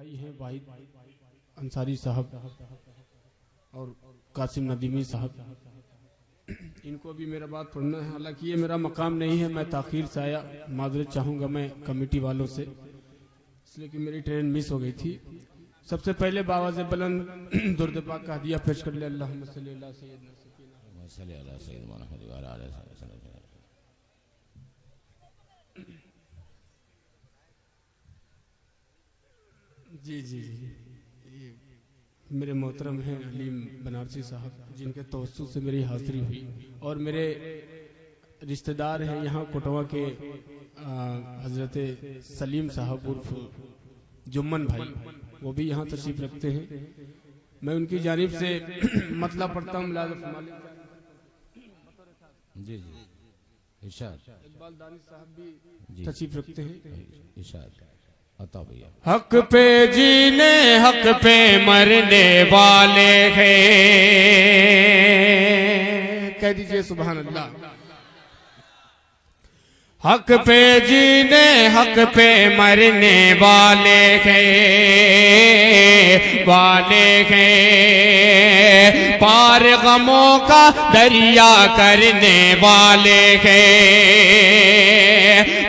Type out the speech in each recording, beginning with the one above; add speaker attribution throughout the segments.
Speaker 1: بھائی ہیں واحد انصاری صاحب اور قاسم ندیمی صاحب، ان کو بھی میرا بات پڑھنا ہے. حالانکہ یہ میرا مقام نہیں ہے، میں تاخیر سے آیا، معذرت چاہوں گا میں کمیٹی والوں سے، اس لیے کہ میری ٹرین مس ہو گئی تھی. سب سے پہلے باواز بلند درود پاک کا ہدیہ پیش کر لے. اللہم صلی اللہ سیدنا
Speaker 2: صلی اللہ سیدنا محمد و علیہ وسلم.
Speaker 1: جی جی جی یہ میرے محترم ہیں علیم بنارسی صاحب، جن کے توسط سے میری حاضری ہوئی، اور میرے رشتہ دار ہیں یہاں کوٹوا کے حضرت سلیم صاحب عرف جمن بھائی، وہ بھی یہاں تشریف رکھتے ہیں. میں ان کی جانب سے مطلب پڑھتا ہوں.
Speaker 2: جی جی ارشاد.
Speaker 1: اقبال دانش صاحب بھی
Speaker 2: جی
Speaker 1: تشریف رکھتے ہیں.
Speaker 2: ارشاد عطا بھیا.
Speaker 1: حق پہ جینے حق پہ مرنے والے ہیں، کہہ دیجئے سبحان اللہ. حق پہ جینے حق پہ مرنے والے ہیں، پار غموں کا دریا کرنے والے ہیں،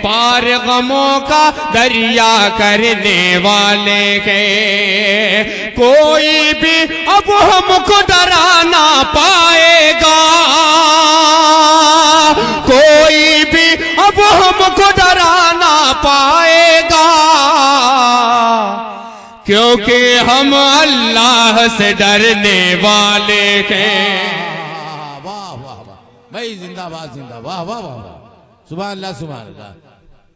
Speaker 1: پار غموں کا دریا کرنے والے ہیں. کوئی بھی اب ہم کو ڈرا نہ پائے گا، کوئی بھی اب ہم کو ڈرا نہ پائے گا، کیونکہ ہم اللہ سے ڈرنے والے ہیں.
Speaker 2: واہ واہ واہ بھائی، زندہ باد زندہ. واہ واہ واہ واہ، سبحان اللہ سبحان اللہ.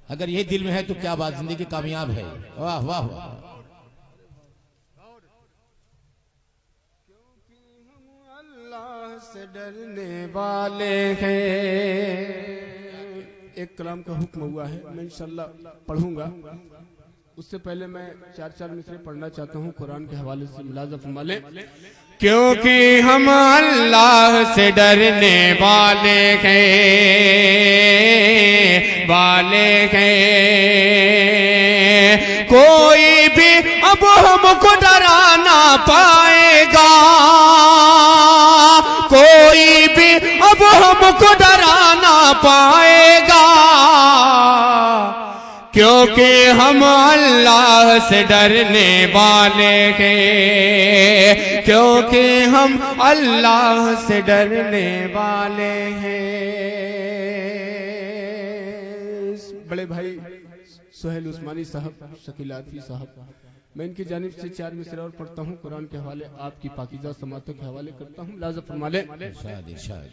Speaker 2: اگر یہ دل میں ہے تو کیا بات، زندگی کامیاب ہے. واہ واہ واہ.
Speaker 1: اللہ سے ڈرنے والے ہیں. ایک کلام کا حکم ہوا ہے، میں انشاءاللہ پڑھوں گا. اس سے پہلے میں چار مصرے پڑھنا چاہتا ہوں قرآن کے حوالے سے. ملاحظہ فرما لیں. کیونکہ ہم اللہ سے ڈرنے والے ہیں، کوئی بھی اب ہم کو ڈرا نہ پائے گا، کوئی بھی اب ہم کو ڈرا نہ پائے گا، کیونکہ ہم اللہ سے ڈرنے والے ہیں، کیونکہ ہم اللہ سے ڈرنے والے ہیں. بڑے بھائی سہیل عثمانی صاحب، شکیل عاطفی صاحب، میں ان کی جانب سے 4 مصرے اور پڑھتا ہوں. قرآن کے حوالے آپ کی پاکیزہ سماعتوں کے حوالے کرتا ہوں. لازم فرما لیں.
Speaker 2: ارشاد ارشاد.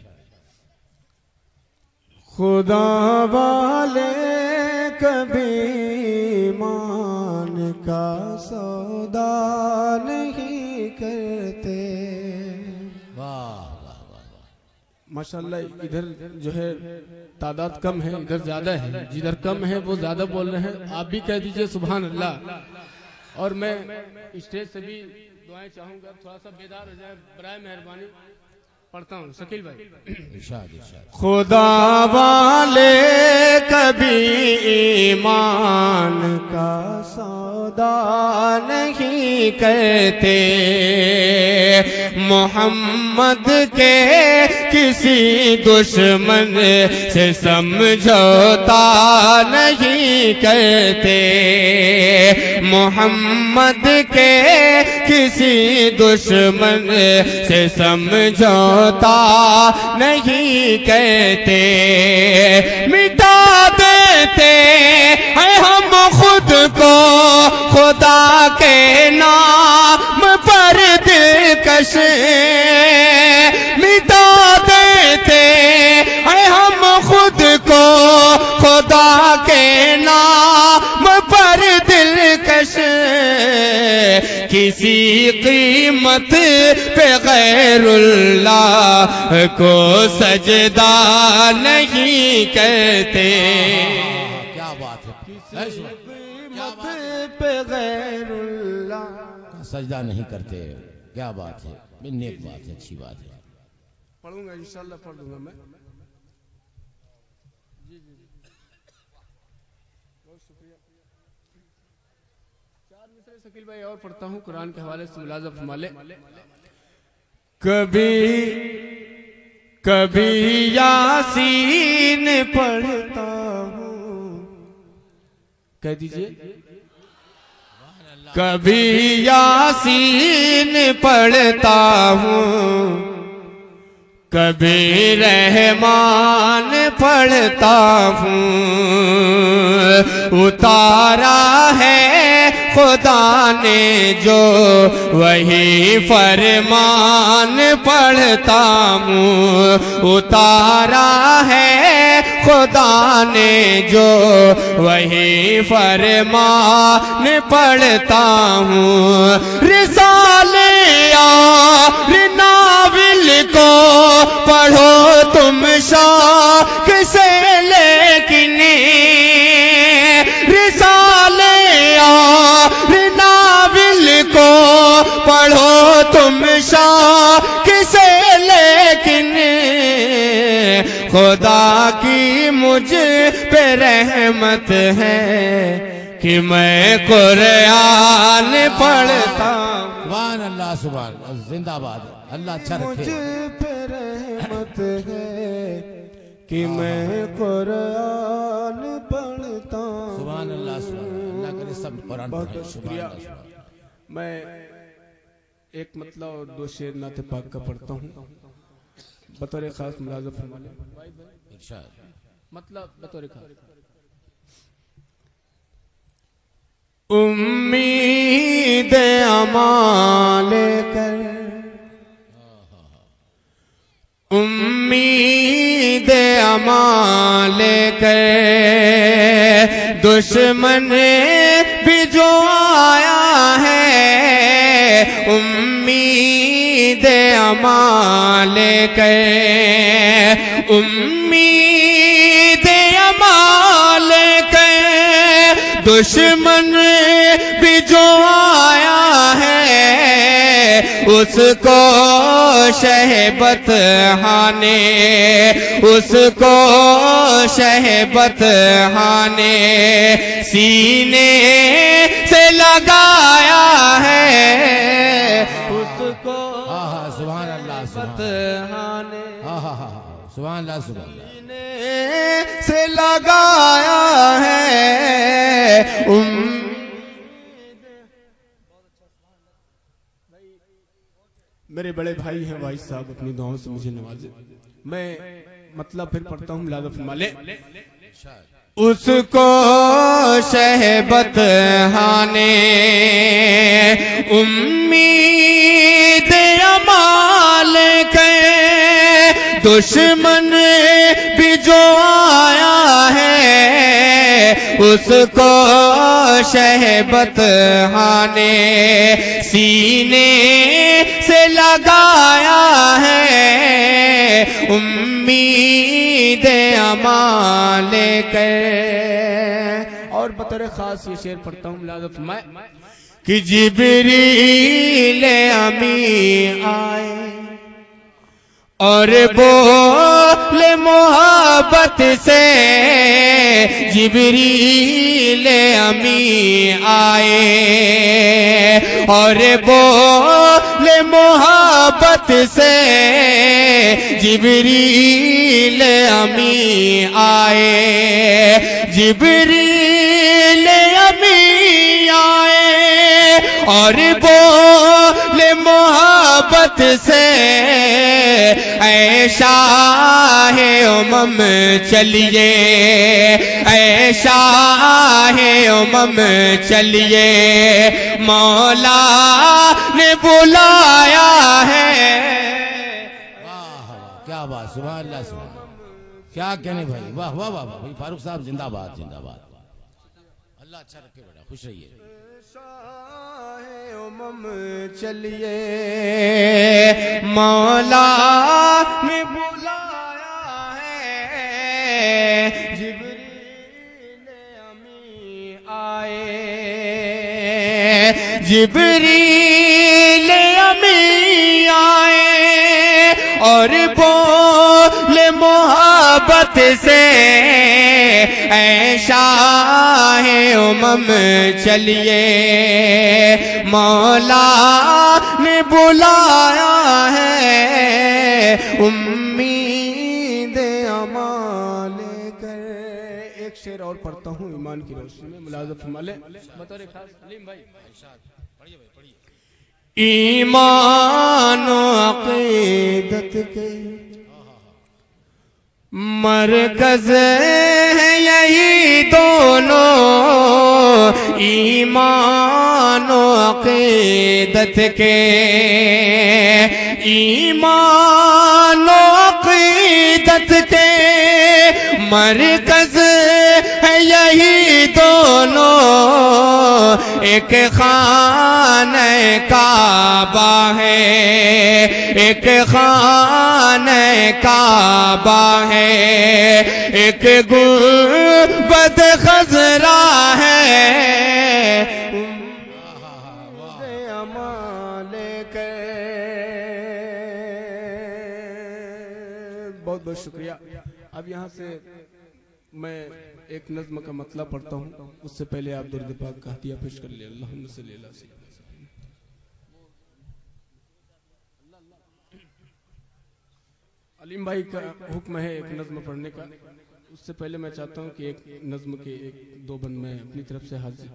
Speaker 1: خدا والے کبھی ایمان کا سودا نہیں کرتے.
Speaker 2: واہ واہ واہ.
Speaker 1: ماشاءاللہ ادھر جو ہے تعداد کم ہے، ادھر زیادہ ہے. جدھر کم ہے وہ زیادہ بول رہے ہیں. آپ بھی کہہ دیجئے سبحان اللہ. اور میں اسٹیج سے بھی دعائیں چاہوں گا، تھوڑا سا بیدار ہو جائے برائے مہربانی. پڑھتا ہوں شکیل بھائی.
Speaker 2: ارشاد ارشاد.
Speaker 1: خدا والے کبھی ایمان کا سودا نہیں کرتے، محمد کے کسی دشمن سے سمجھوتا نہیں کرتے، محمد کے کسی دشمن سے سمجھوتا نہیں کہتے، مٹا دیتے ہیں ہم خود کو خدا کے نام پر دلکش، مٹا دیتے ہیں ہم خود کو خدا کے نام پر دلکش، کسی قیمت پہ غیر اللہ کو سجدہ نہیں کہتے.
Speaker 2: کیا بات ہے.
Speaker 1: کسی قیمت پہ غیر اللہ
Speaker 2: کا سجدہ نہیں کرتے. کیا بات ہے. نیک بات ہے، اچھی بات ہے.
Speaker 1: پڑھوں گا انشاءاللہ، پڑھ دوں گا میں. جی جی بہت شکریہ. 4 شکیل بھائی اور پڑھتا ہوں قرآن کے حوالے سے ملاحظہ فرما لے. کبھی یاسین پڑھتا ہوں، کہہ دیجئے کبھی یاسین پڑھتا ہوں، کبھی رحمان پڑھتا ہوں. اتارا ہے خدا نے جو وہی فرمان پڑھتا ہوں. اتارا ہے خدا نے جو وہی فرمان پڑھتا ہوں. رسالے اور ناول کو پڑھو تم شوق سے، لیکن رسالے اور ناول کو پڑھو تم شوق سے، لیکن خدا کی مجھ پہ رحمت ہے کہ میں قرآن پڑھتا ہوں.
Speaker 2: سبحان اللہ سبحان اللہ، زندہ باد. اللہ اچھا رکھے.
Speaker 1: مجھ پہ رحمت ہے کہ میں قرآن پڑھتا ہوں.
Speaker 2: سبحان اللہ سبحان اللہ. اللہ کرے سب قرآن پڑھیں. سبحان اللہ.
Speaker 1: میں ایک مطلب اور دو شعر نعت پاک کا پڑھتا ہوں بطور خاص ملاحظہ فرما لیں. مطلب بطور خاص. امید امان لے کر، امید امان لے کر دشمن بھی جو آیا ہے، امید امان لے کر، امید امان لے کر دشمن بھی جو آیا ہے، اس کو شہبت ہانے، اس کو شہبت ہانے سینے سے لگایا ہے، اس کو
Speaker 2: سبحان اللہ
Speaker 1: شہبت ہانے
Speaker 2: سبحان اللہ سبحان اللہ
Speaker 1: سینے سے لگایا ہے. میرے بڑے بھائی ہیں بھائی صاحب، اپنی دعاؤں سے مجھے نوازے. میں مطلب پھر پڑھتا ہوں ملاحظہ فرما لے. اس کو شہبت ہانے امید امال کے دشمن بھی جو آیا ہے، اس کو شہبت ہانے سینے سے لگایا ہے، امید امان لے کر. اور بطور خاص یہ شعر پڑھتا ہوں ملاحظہ فرمائے کہ جبریل امی آئے اور بولے محبت سے، جبریل امی آئے اور بولے محبت سے، جبریل امی آئے، جبریل امی آئے اور بولے محبت سے، اے شاہ امم چلیے، اے شاہ امم چلیے، مولا نے بلایا ہے.
Speaker 2: کیا بات، سبحان اللہ سبحان اللہ. کیا کہنے بھائی، واہ واہ واہ بھائی فاروق صاحب زندہ باد زندہ باد. اللہ اچھا رکھے بیٹا، خوش رہیے.
Speaker 1: امم چلیے، مولا نے بلایا ہے، جبریل امی آئے، جبریل امی آئے اور بولے محبت
Speaker 3: محبت سے اے شاہ امم چلیے، مولا نے بلایا ہے امید امان لے کر۔
Speaker 1: ایک شعر اور پڑھتا ہوں ایمان کی روشنی میں، ملاحظہ فرما لیں بطور خاص حلیم بھائی۔
Speaker 3: ایمان و عقیدت کے مرکز ہے یہی دونوں، ایمان و عقیدت کے، ایمان و عقیدت کے مرکز ہے یہی دونوں، ایک خانہ کعبہ ہے، ایک خانہ کعبہ ہے، ایک گنبد خضرا ہے،
Speaker 1: امان لے کر۔ بہت بہت شکریہ۔ اب یہاں سے میں ایک نظم کا مطلب پڑھتا ہوں، اس سے پہلے آپ درود پاک کا عطیہ پیش کر لیں۔ اللہم صلی اللہ علیہ وسلم۔ علیم بھائی کا حکم ہے ایک نظم پڑھنے کا، اس سے پہلے میں چاہتا ہوں کہ ایک نظم کے ایک دو بند میں اپنی طرف سے حاضر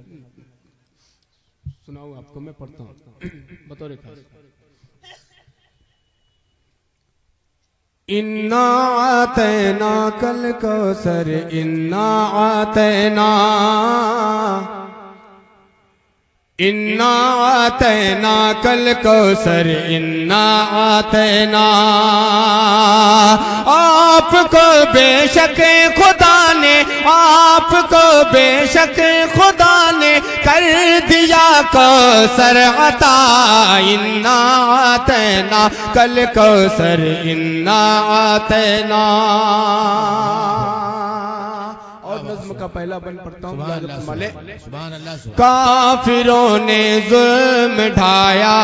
Speaker 1: سناؤں آپ کو، میں پڑھتا ہوں بطور خاص۔
Speaker 3: انا اعطیناک الکوثر، انا اعطیناک الکوثر، انا اعطیناک۔ آپ کو بے شک خدا نے، آپ کو بے شک خدا نے کر دیا کوثر عطا، انا اعطیناک الکوثر، انا اعطیناک۔
Speaker 1: اور نظم کا پہلا بند پڑھتا ہوں۔
Speaker 2: سبحان اللہ۔
Speaker 3: کافروں نے ظلم ڈھایا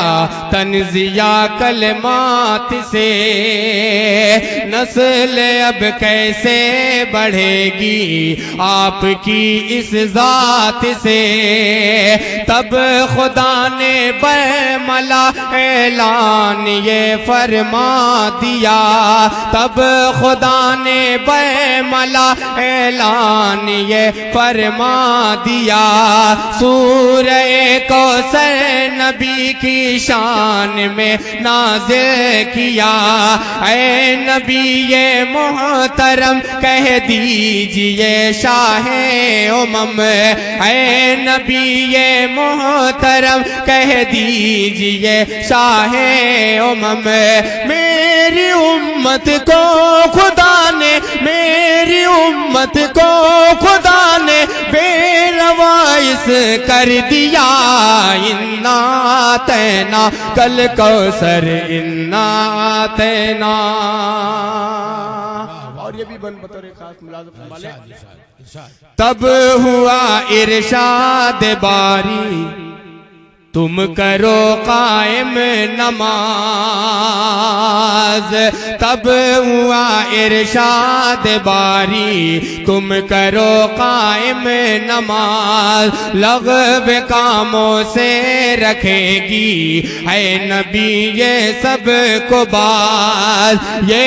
Speaker 3: تنزیہ کلمات سے، نسل اب کیسے بڑھے گی آپ کی اس ذات سے، تب خدا نے برملا اعلان یہ فرما دیا، تب خدا نے برملا اعلان یہ فرما دیا، سورہ کوثر نبی کی شان میں نازل کیا، اے نبی محترم کہہ دیجئے شاہ امم، اے نبی محترم کہہ دیجئے شاہ امم، میری امت کو خدا نے، میری امت کو خدا نے بے روایس کر دیا، انا اعطیناک الکوثر، انا اعطیناک۔
Speaker 1: اور یہ بھی بند بطور خاص ملازم فرما لیں۔
Speaker 3: تب ہوا ارشاد باری تم کرو قائم نماز، تب ہوا ارشاد باری تم کرو قائم نماز، لغو کاموں سے رکھے گی اے نبی یہ سب کو باز، یہ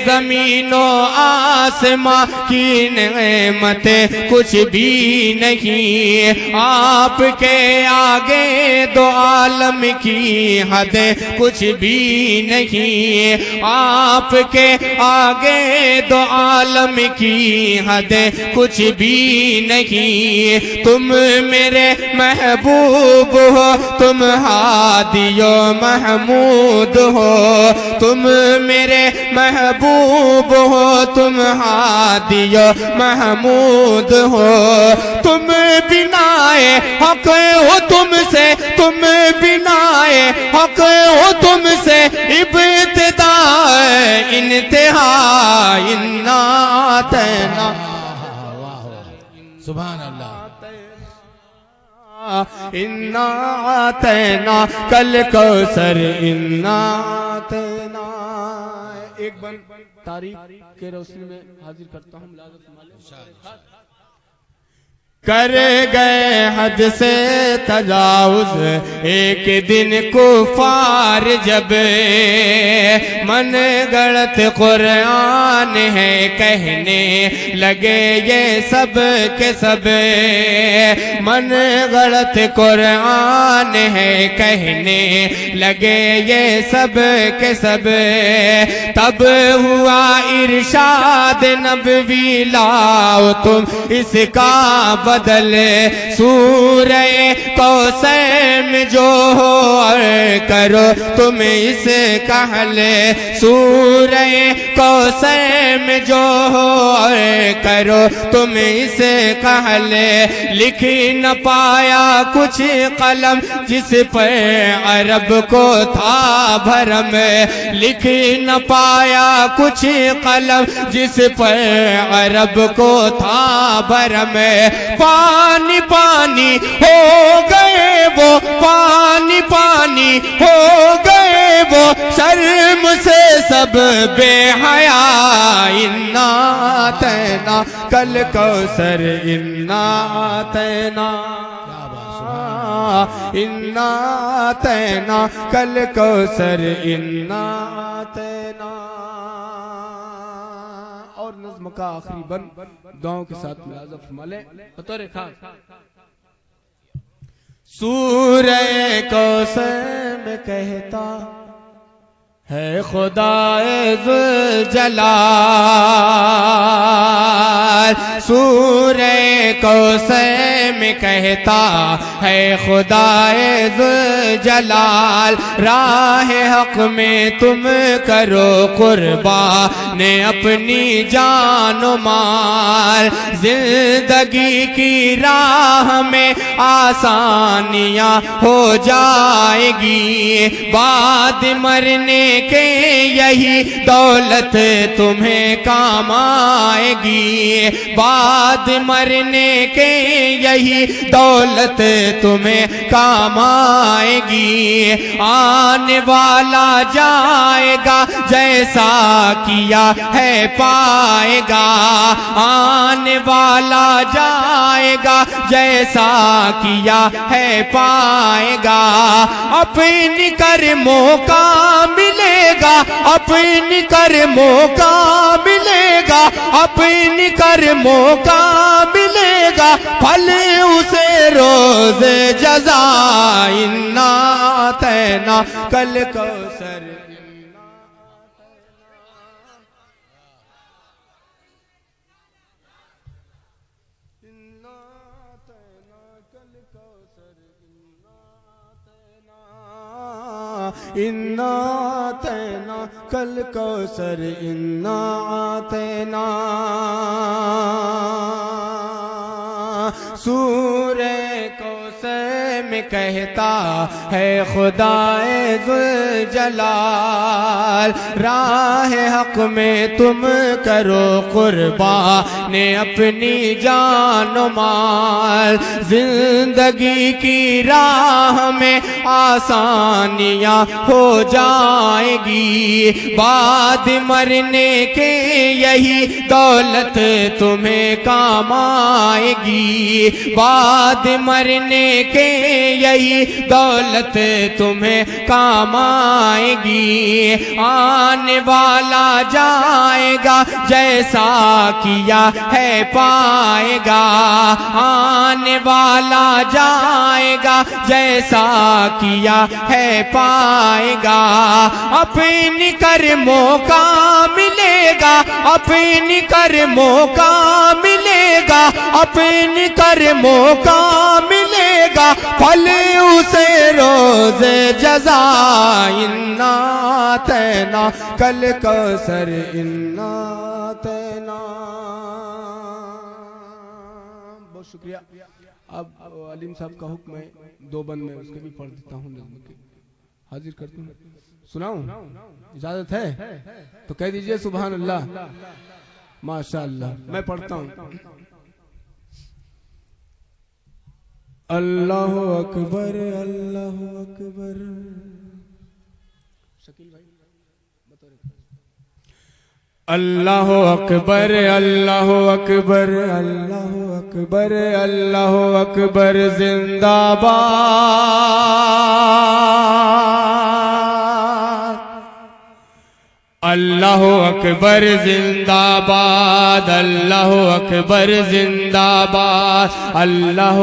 Speaker 3: زمین و آسماں کی نعمتیں کچھ بھی نہیں، آپ کے آگے دو عالم کی حدیں کچھ بھی نہیں، آپ کے آگے دو عالم کی حدیں کچھ بھی نہیں، تم میرے محبوب ہو، تم ہادی و محمود ہو، تم میرے محبوب ہو، تم ہادی و محمود ہو، تم بنائے حق ہو تم سے، تم بنائے حق ہو تم سے ابتدا انتہا، انا اعطیناک
Speaker 2: سبحان اللہ،
Speaker 3: انا اعطیناک الکوثر، انا اعطیناک۔
Speaker 1: ایک بند تاریخ کے روشنی میں حاضر کرتا ہوں. ملاحظہ فرمائیں.
Speaker 3: کر گئے حد سے تجاوز ایک دن کفار جب من گڑت قرآن ہے کہنے لگے یہ سب کے سب من گڑت قرآن ہے کہنے لگے یہ سب کے سب تب ہوا ارشاد نبوی لاؤ تم اس کا بدل سورہ کوثر میں جو ہو اور کرو تم اس کا حل سورہ کوثر میں جو ہو اور کرو تم اس کا حل لکھ نہ پایا کچھ قلم جس پر عرب کو تھا بھرم لکھ نہ پایا کچھ قلم جس پر عرب کو تھا بھرم پانی پانی ہو گئے وہ پانی پانی ہو گئے وہ شرم سے سب بے حیا انا آتینا کل کوثر انا آتینا انا آتینا کل کوثر انا آتینا.
Speaker 1: اور نظم کا آخری بند دعاؤں کے ساتھ ملاحظہ فرما لیں. بطور خاص
Speaker 3: سورہ کوثر میں کہتا ہے خدا ذوالجلال سورہ کوثر میں کہتا ہے خدا ذوالجلال راہ حق میں تم کرو قربان اپنی جان و مال زندگی کی راہ میں آسانیاں ہو جائے گی بعد مرنے کہ یہی دولت تمہیں کام آئے گی بعد مرنے کے یہی دولت تمہیں کام آئے گی آنے والا جائے گا جیسا کیا ہے پائے گا آنے والا جائے گا جیسا کیا ہے پائے گا اپنی کرموں کا ملے گا اپنی کرموں کا ملے گا اپنی کرموں کا ملے گا پھل اسے روز جزا انا آتینا کل کوثر
Speaker 1: انا آتینا کل کوثر انا آتینا.
Speaker 3: سورہ کوثر میں کہتا ہے خدا ذوالجلال راہ حق میں تم کرو قربان اپنی جان و مال زندگی کی راہ میں آسانیاں ہو جائے گی بعد مرنے کے یہی دولت تمہیں کام آئے گی بعد مرنے کے یہی دولت تمہیں کام آئے گی آنے والا جائے گا جیسا کیا ہے پائے گا آنے والا جائے گا جیسا کیا ہے پائے گا اپنی کرموں کا ملے گا اپنی کرموں کا ملے گا اپنی کرموں کا ملے گا پھل اسے روز جزا انا آتینا کل کوثر انا آتینا.
Speaker 1: بہت شکریہ. اب علیم صاحب کا حکم ہے دو بند میں اس کے بھی پڑھ دیتا ہوں نظم کے حاضر کرتا ہوں. سناؤں اجازت ہے تو کہہ دیجئے سبحان اللہ ماشاء اللہ. میں پڑھتا ہوں. اللہ اکبر اللہ اکبر. شکیل بھائی
Speaker 3: اللہ اکبر اللہ اکبر اللہ اکبر اللہ اکبر زندہ باد اللہ اکبر زندہ باد اللہ اکبر زندہ باد اللہ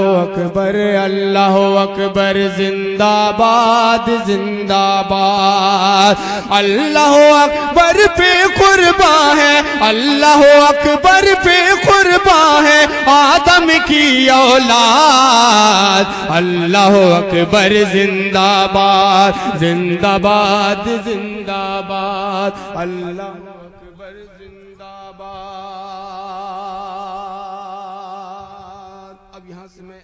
Speaker 3: اکبر زندہ باد زندہ باد اللہ اکبر پہ قرباں ہے اللہ اکبر پہ قرباں ہے آدم کی اولاد اللہ اکبر زندہ باد زندہ باد زندہ باد اللہ اکبر زندہ باد. اب یہاں سے میں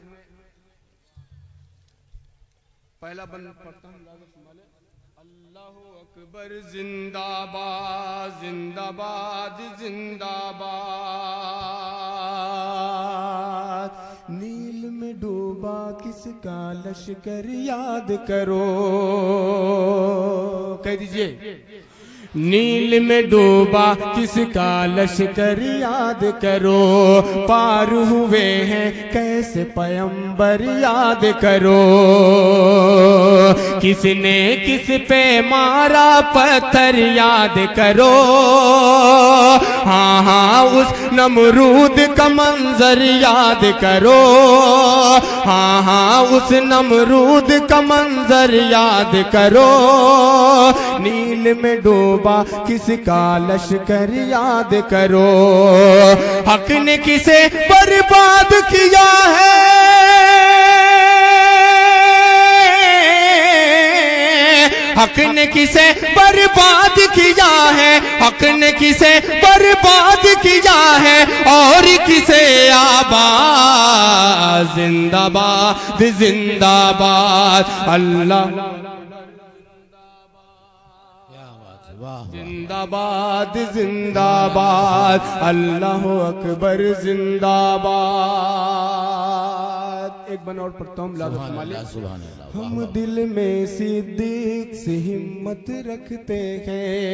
Speaker 3: پہلا بند پڑھتا ہوں. اللہ اکبر زندہ باد زندہ باد زندہ باد. نیل میں ڈوبا کس کا لشکر یاد کرو. کہہ دیجئے نیل میں ڈوبا کس کا لشکر یاد کرو. پار ہوئے ہیں کیسے پیمبر یاد کرو. کس نے کس پہ مارا پتھر یاد کرو. ہاں ہاں اس نمرود کا منظر یاد کرو. ہاں ہاں اس نمرود کا منظر یاد کرو. نیل میں ڈوبا کس کا لشکر یاد کرو. حق نے کسے برباد کیا ہے. حق نے کسے برباد کیا ہے. حق نے کسے برباد کیا ہے اور کسے آباد. زندہ باد زندہ باد اللہ زندہ باد زندہ باد اللہ اکبر زندہ باد. ایک بنا اور پڑھتا ہوں. ہم دل میں صدیق سے ہمت رکھتے ہیں.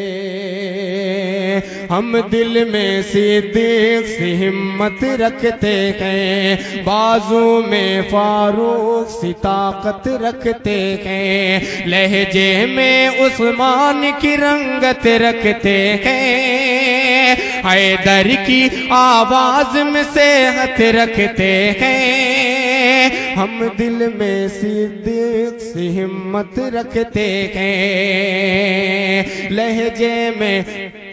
Speaker 3: ہم دل میں صدیق سے ہمت رکھتے ہیں. بازو میں فاروق سی طاقت رکھتے ہیں. لہجے میں عثمان کی رنگت رکھتے ہیں. حیدر کی آواز میں صحت رکھتے ہیں. ہم دل میں صدیق سے ہمت رکھتے ہیں. لہجے میں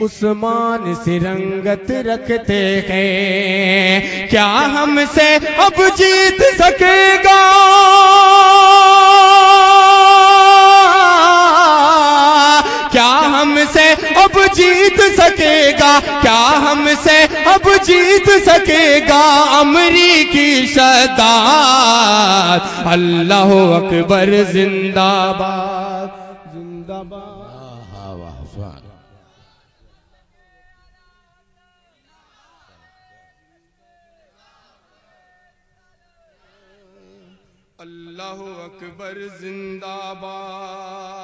Speaker 3: عثمان سے رنگت رکھتے ہیں. کیا ہم سے اب جیت سکے گا. کیا ہم سے اب جیت سکے گا. کیا ہم سے اب جیت سکے گا امریکی شداد. اللہ اکبر زندہ باد زندہ باد. اللہ اکبر زندہ باد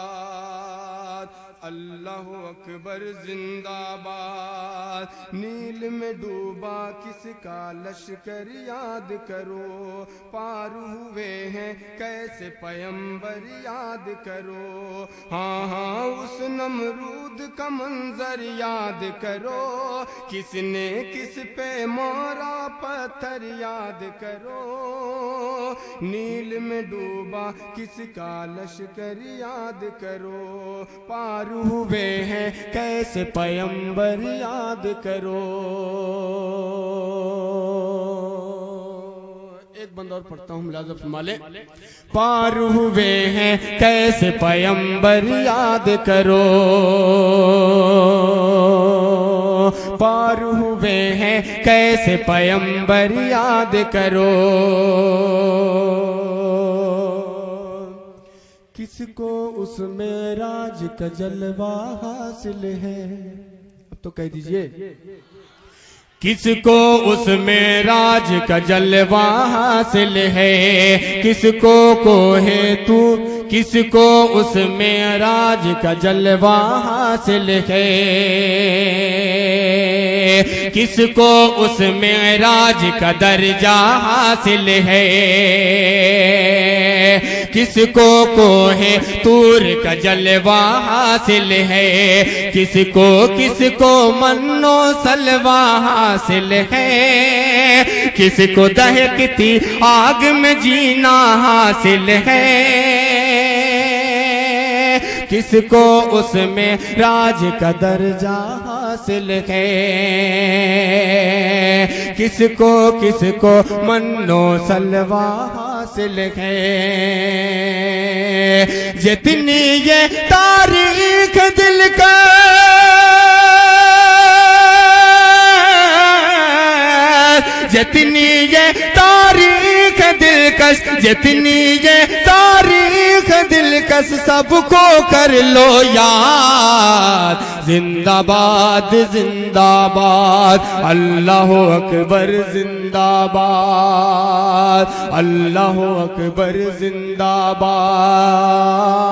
Speaker 3: اللہ اکبر زندہ باد. نیل میں ڈوبا کس کا لشکر یاد کرو. پار ہوئے ہیں کیسے پیمبر یاد کرو. ہاں ہاں اس نمرود کا منظر یاد کرو. کس نے کس پہ مارا پتھر یاد کرو. نیل میں ڈوبا کس کا لشکر یاد کرو. پار ہوئے ہیں کیسے پیمبر یاد کرو. ایک بند اور پڑھتا ہوں. ملازم فرما لیں. پار ہوئے ہیں کیسے پیمبر یاد کرو. پار ہوئے ہیں کیسے پیمبر یاد کرو. کس کو اس معراج کا جلوہ حاصل ہے. اب تو کہہ دیجئے کس کو اس معراج کا جلوہ حاصل ہے. کس کو کوہ طور کس کو اس معراج کا جلوہ حاصل ہے، کس کو اس معراج کا درجہ حاصل ہے، کس کو کوہ طور کا جلوہ حاصل ہے، کس کو من و سلوہ حاصل ہے، کس کو دہکتی آگ میں جینا حاصل ہے، کس کو اس میں راج کا درجہ حاصل ہے، کس کو من و سلوہ حاصل ہے۔ جتنی یہ تاریخ دل کا جتنی یہ تاریخ دلکش، جتنی یہ تاریخ دلکش، سب کو کر لو یاد۔ زندہ باد زندہ باد، اللہ اکبر زندہ باد، اللہ اکبر زندہ باد۔